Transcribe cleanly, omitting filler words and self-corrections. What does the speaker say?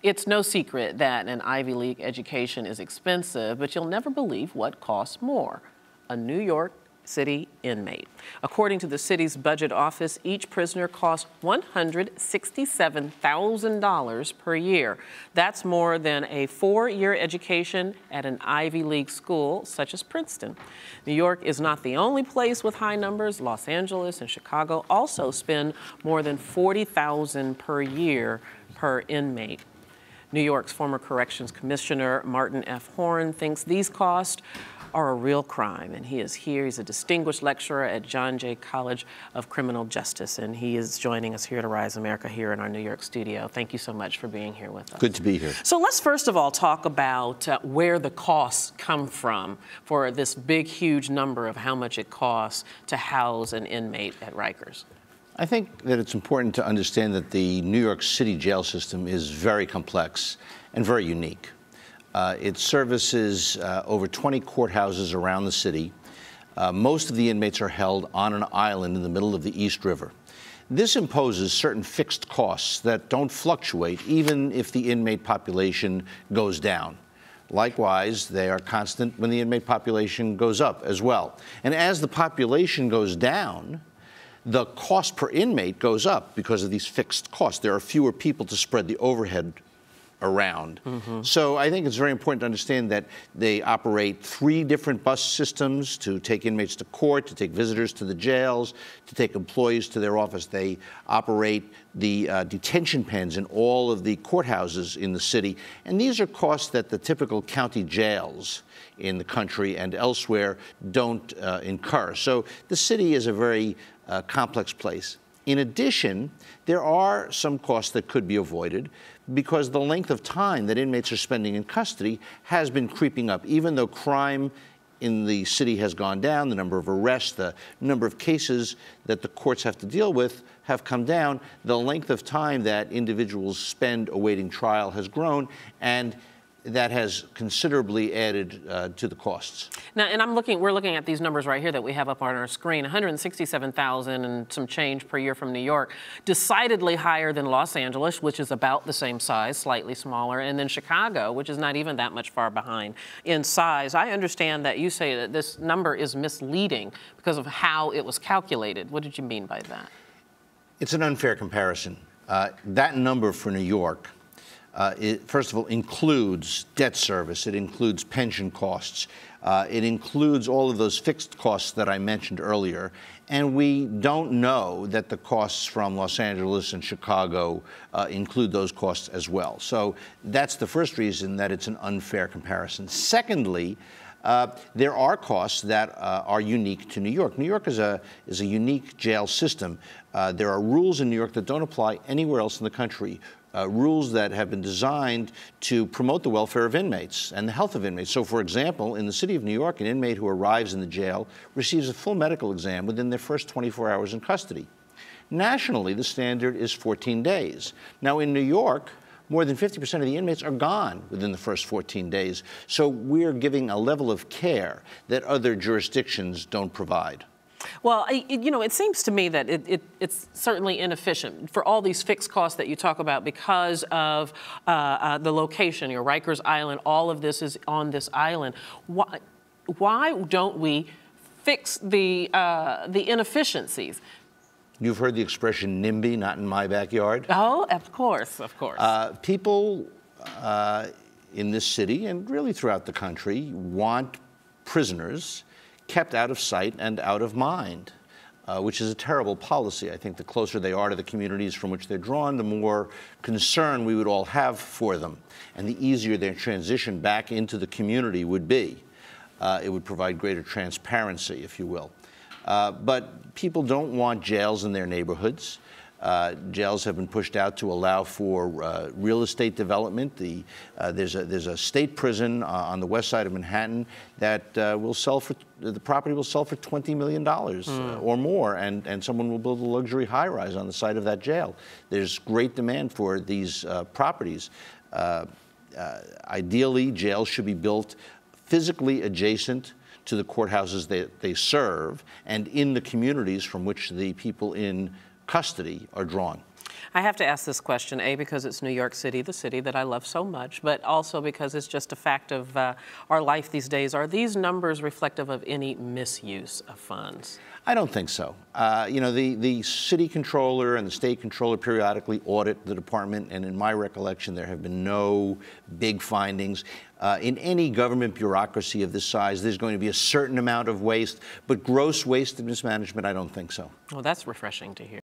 It's no secret that an Ivy League education is expensive, but you'll never believe what costs more: a New York City inmate. According to the city's budget office, each prisoner costs $167,000 per year. That's more than a 4-year education at an Ivy League school such as Princeton. New York is not the only place with high numbers. Los Angeles and Chicago also spend more than $40,000 per year per inmate. New York's former Corrections Commissioner Martin F. Horn thinks these costs are a real crime, and he is here. He's a distinguished lecturer at John Jay College of Criminal Justice, and he is joining us here to Rise America here in our New York studio. Thank you so much for being here with us. Good to be here. So let's first of all talk about where the costs come from for this big, huge number of how much it costs to house an inmate at Rikers. I think that it's important to understand that the New York City jail system is very complex and very unique. It services over 20 courthouses around the city. Most of the inmates are held on an island in the middle of the East River. This imposes certain fixed costs that don't fluctuate even if the inmate population goes down. Likewise, they are constant when the inmate population goes up as well. And as the population goes down, the cost per inmate goes up because of these fixed costs. There are fewer people to spread the overhead around. So I think it's very important to understand that they operate 3 different bus systems to take inmates to court, to take visitors to the jails, to take employees to their office. They operate the detention pens in all of the courthouses in the city. And these are costs that the typical county jails in the country and elsewhere don't incur. So the city is a very complex place. In addition, there are some costs that could be avoided because the length of time that inmates are spending in custody has been creeping up. Even though crime in the city has gone down, the number of arrests, the number of cases that the courts have to deal with have come down, the length of time that individuals spend awaiting trial has grown, and that has considerably added to the costs. Now, and we're looking at these numbers right here that we have up on our screen, 167,000 and some change per year from New York, decidedly higher than Los Angeles, which is about the same size, slightly smaller, and then Chicago, which is not even that much far behind in size. I understand that you say that this number is misleading because of how it was calculated. What did you mean by that? It's an unfair comparison. That number for New York, it, first of all, includes debt service. It includes pension costs. It includes all of those fixed costs that I mentioned earlier. And we don't know that the costs from Los Angeles and Chicago include those costs as well. So that's the first reason that it's an unfair comparison. Secondly, there are costs that are unique to New York. New York is a unique jail system. There are rules in New York that don't apply anywhere else in the country. Rules that have been designed to promote the welfare of inmates and the health of inmates. So, for example, in the city of New York, an inmate who arrives in the jail receives a full medical exam within their first 24 hours in custody. Nationally, the standard is 14 days. Now, in New York, more than 50% of the inmates are gone within the first 14 days. So we're giving a level of care that other jurisdictions don't provide. Well, you know, it seems to me that it's certainly inefficient for all these fixed costs that you talk about because of the location, your Rikers Island, all of this is on this island. Why don't we fix the inefficiencies? You've heard the expression NIMBY, not in my backyard? Oh, of course, of course. People in this city and really throughout the country want prisoners kept out of sight and out of mind, which is a terrible policy. I think the closer they are to the communities from which they're drawn, the more concern we would all have for them, and the easier their transition back into the community would be. It would provide greater transparency, if you will. But people don't want jails in their neighborhoods. Jails have been pushed out to allow for real estate development. There's a state prison on the west side of Manhattan that the property will sell for $20 million or more, and someone will build a luxury high-rise on the side of that jail. There's great demand for these properties. Ideally, jails should be built physically adjacent to the courthouses that they serve and in the communities from which the people in custody are drawn. I have to ask this question, A, because it's New York City, the city that I love so much, but also because it's just a fact of our life these days. Are these numbers reflective of any misuse of funds? I don't think so. You know, the city controller and the state controller periodically audit the department, and in my recollection, there have been no big findings. In any government bureaucracy of this size, there's going to be a certain amount of waste, but gross waste and mismanagement, I don't think so. Well, that's refreshing to hear.